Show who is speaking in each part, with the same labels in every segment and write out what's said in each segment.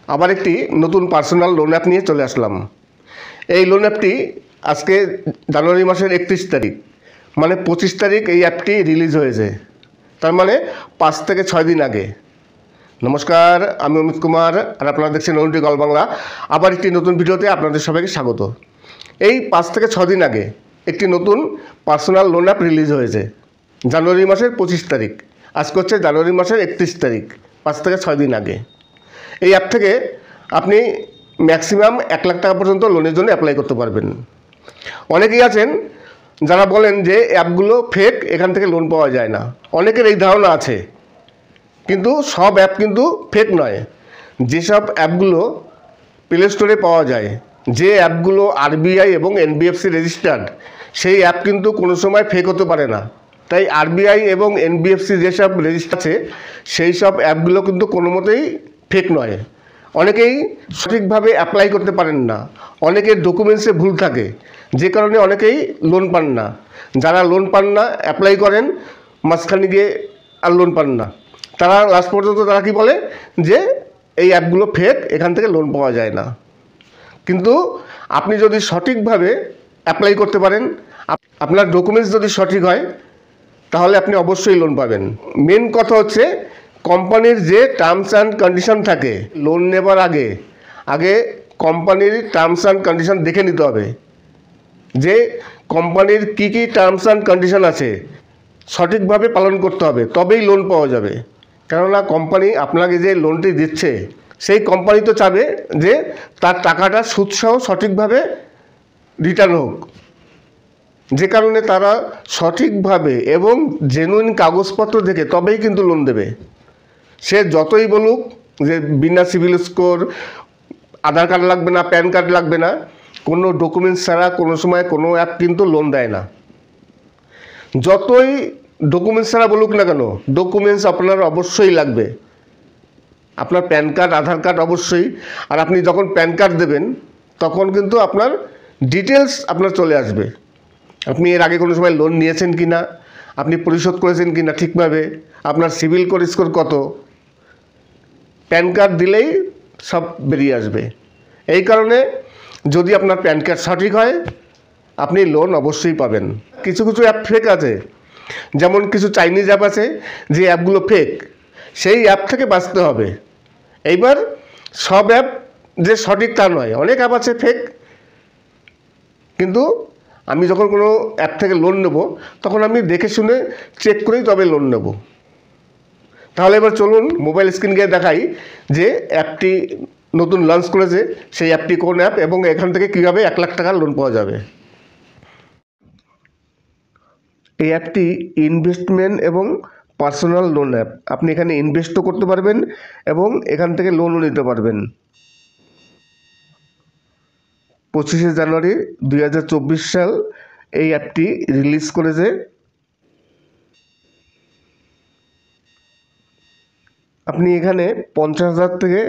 Speaker 1: আবার একটি নতুন পার্সোনাল লোন অ্যাপ নিয়ে চলে আসলাম। এই লোন অ্যাপটি আজকে জানুয়ারি মাসের 31 তারিখ, মানে 25 তারিখ এই অ্যাপটি রিলিজ হয়েছে, তার মানে 5 থেকে 6 দিন আগে। নমস্কার, আমি অমিত কুমার, আর আপনারা দেখছেন অনুটি গল্প বাংলা। আবার একটি নতুন ভিডিওতে আপনাদের সবাইকে স্বাগত। এই 5 থেকে 6 দিন আগে একটি নতুন পার্সোনাল লোন অ্যাপ রিলিজ হয়েছে জানুয়ারি মাসের 25 তারিখ। আজকে হচ্ছে জানুয়ারি মাসের 31 তারিখ, 5 থেকে 6 দিন আগে। এই অ্যাপ থেকে আপনি ম্যাক্সিমাম 1 লাখ টাকা পর্যন্ত লোনের জন্য অ্যাপ্লাই করতে পারবেন। অনেকেই আছেন যারা বলেন যে অ্যাপগুলো ফেক, এখান থেকে লোন পাওয়া যায় না। অনেকের এই ধারণা আছে, কিন্তু সব অ্যাপ কিন্তু ফেক নয়। যেসব অ্যাপগুলো প্লে স্টোরে পাওয়া যায়, যে অ্যাপগুলো আরবিআই এবং এনবিএফসি রেজিস্টার্ড, সেই অ্যাপ কিন্তু কোনো সময় ফেক হতে পারে না। তাই আরবিআই এবং এনবিএফসি যেসব রেজিস্টার আছে, সেই সব অ্যাপগুলো কিন্তু কোনো মতেই ফেক নয়। অনেকেই সঠিকভাবে অ্যাপ্লাই করতে পারেন না, অনেকের ডকুমেন্টসে ভুল থাকে, যে কারণে অনেকেই লোন পান না। যারা লোন পান না, অ্যাপ্লাই করেন, মাঝখানে গিয়ে আর লোন পান না, তারা লাস্ট পর্যন্ত তারা কি বলে যে এই অ্যাপগুলো ফেক, এখান থেকে লোন পাওয়া যায় না। কিন্তু আপনি যদি সঠিকভাবে অ্যাপ্লাই করতে পারেন, আপনার ডকুমেন্টস যদি সঠিক হয়, তাহলে আপনি অবশ্যই লোন পাবেন। মেন কথা হচ্ছে কোম্পানির যে টার্মস অ্যান্ড কন্ডিশন থাকে লোন নেবার আগে, কোম্পানির টার্মস অ্যান্ড কন্ডিশন দেখে নিতে হবে যে কোম্পানির কী কী টার্মস অ্যান্ড কন্ডিশন আছে, সঠিকভাবে পালন করতে হবে, তবেই লোন পাওয়া যাবে। কেননা কোম্পানি আপনাকে যে লোনটি দিচ্ছে, সেই কোম্পানি তো চাবে যে তার টাকাটা সুদসহ সঠিকভাবে রিটার্ন হোক, যে কারণে তারা সঠিকভাবে এবং জেনুইন কাগজপত্র দেখে তবেই কিন্তু লোন দেবে। সে যতই বলুক যে বিনা সিভিল স্কোর, আধার কার্ড লাগবে না, প্যান কার্ড লাগবে না, কোনো ডকুমেন্টস ছাড়া কোনো সময় কোনো অ্যাপ কিন্তু লোন দেয় না। যতই ডকুমেন্টস ছাড়া বলুক না কেন, ডকুমেন্টস আপনার অবশ্যই লাগবে। আপনার প্যান কার্ড, আধার কার্ড অবশ্যই। আর আপনি যখন প্যান কার্ড দেবেন, তখন কিন্তু আপনার ডিটেলস আপনার চলে আসবে। আপনি এর আগে কোনো সময় লোন নিয়েছেন কি না, আপনি পরিশোধ করেছেন কি না ঠিকভাবে, আপনার সিভিল স্কোর কত, প্যান কার্ড দিলেই সব বেরিয়ে আসবে। এই কারণে যদি আপনার প্যান কার্ড সঠিক হয়, আপনি লোন অবশ্যই পাবেন। কিছু কিছু অ্যাপ ফেক আছে, যেমন কিছু চাইনিজ অ্যাপ আছে যে অ্যাপগুলো ফেক, সেই অ্যাপ থেকে বাঁচতে হবে। এইবার সব অ্যাপ যে সঠিক তা নয়, অনেক অ্যাপ আছে ফেক। কিন্তু আমি যখন কোনো অ্যাপ থেকে লোন নেব, তখন আমি দেখে শুনে চেক করেই তবে লোন নেব। তাহলে এবার চলুন মোবাইল স্ক্রিন গিয়ে দেখাই যে অ্যাপটি নতুন লঞ্চ করেছে, সেই অ্যাপটি কোন অ্যাপ এবং এখান থেকে কীভাবে 1 লাখ টাকার লোন পাওয়া যাবে। এই অ্যাপটি ইনভেস্টমেন্ট এবং পার্সোনাল লোন অ্যাপ। আপনি এখানে ইনভেস্টও করতে পারবেন এবং এখান থেকে লোনও নিতে পারবেন। 25শে জানুয়ারি 2024 সাল এই অ্যাপটি রিলিজ করেছে। আপনি এখানে 50,000 থেকে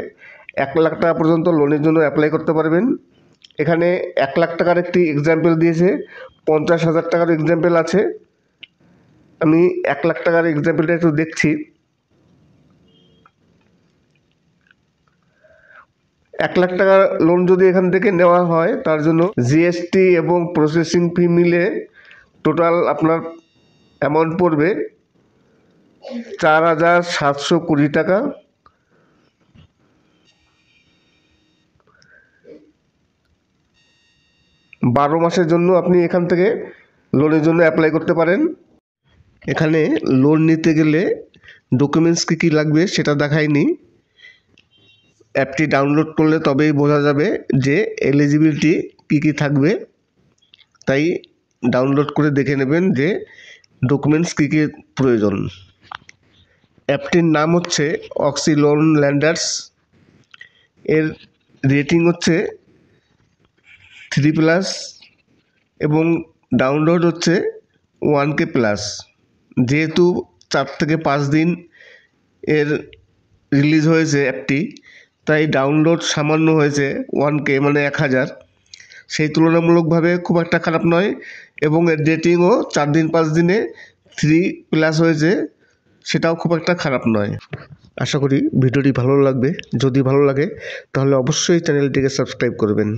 Speaker 1: 1 লাখ টাকা পর্যন্ত লোনের জন্য অ্যাপ্লাই করতে পারবেন। এখানে 1 লাখ টাকার একটি এক্সাম্পল দিয়েছে, 50,000 টাকার এক্সাম্পল আছে। আমি 1 লাখ টাকার এক্সাম্পলটা একটু দেখছি। 1 লাখ টাকার লোন যদি এখান থেকে নেওয়া হয়, তার জন্য জিএসটি এবং প্রসেসিং ফি মিলে টোটাল আপনার অ্যামাউন্ট পড়বে 4,720 টাকা। বারো মাসের জন্য আপনি এখান থেকে লোনের জন্য অ্যাপ্লাই করতে পারেন। এখানে লোন নিতে গেলে ডকুমেন্টস কী কী লাগবে সেটা দেখায়নি। অ্যাপটি ডাউনলোড করলে তবেই বোঝা যাবে যে এলিজিবিলিটি কী কী থাকবে। তাই ডাউনলোড করে দেখে নেবেন যে ডকুমেন্টস কী কী প্রয়োজন। অ্যাপটির নাম হচ্ছে অক্সি লোন ল্যান্ডার্স। এর রেটিং হচ্ছে 3+ এবং ডাউনলোড হচ্ছে 1K+। যেহেতু 4 থেকে 5 দিন এর রিলিজ হয়েছে অ্যাপটি, তাই ডাউনলোড সামান্য হয়েছে 1K, মানে 1000। সেই তুলনামূলকভাবে খুব একটা খারাপ নয়। এবং এর রেটিংও 4 দিন 5 দিনে 3+ হয়েছে, সেটাও খুব একটা খারাপ নয়। আশা করি ভিডিওটি ভালো লাগবে। যদি ভালো লাগে তাহলে অবশ্যই চ্যানেলটিকে সাবস্ক্রাইব করবেন।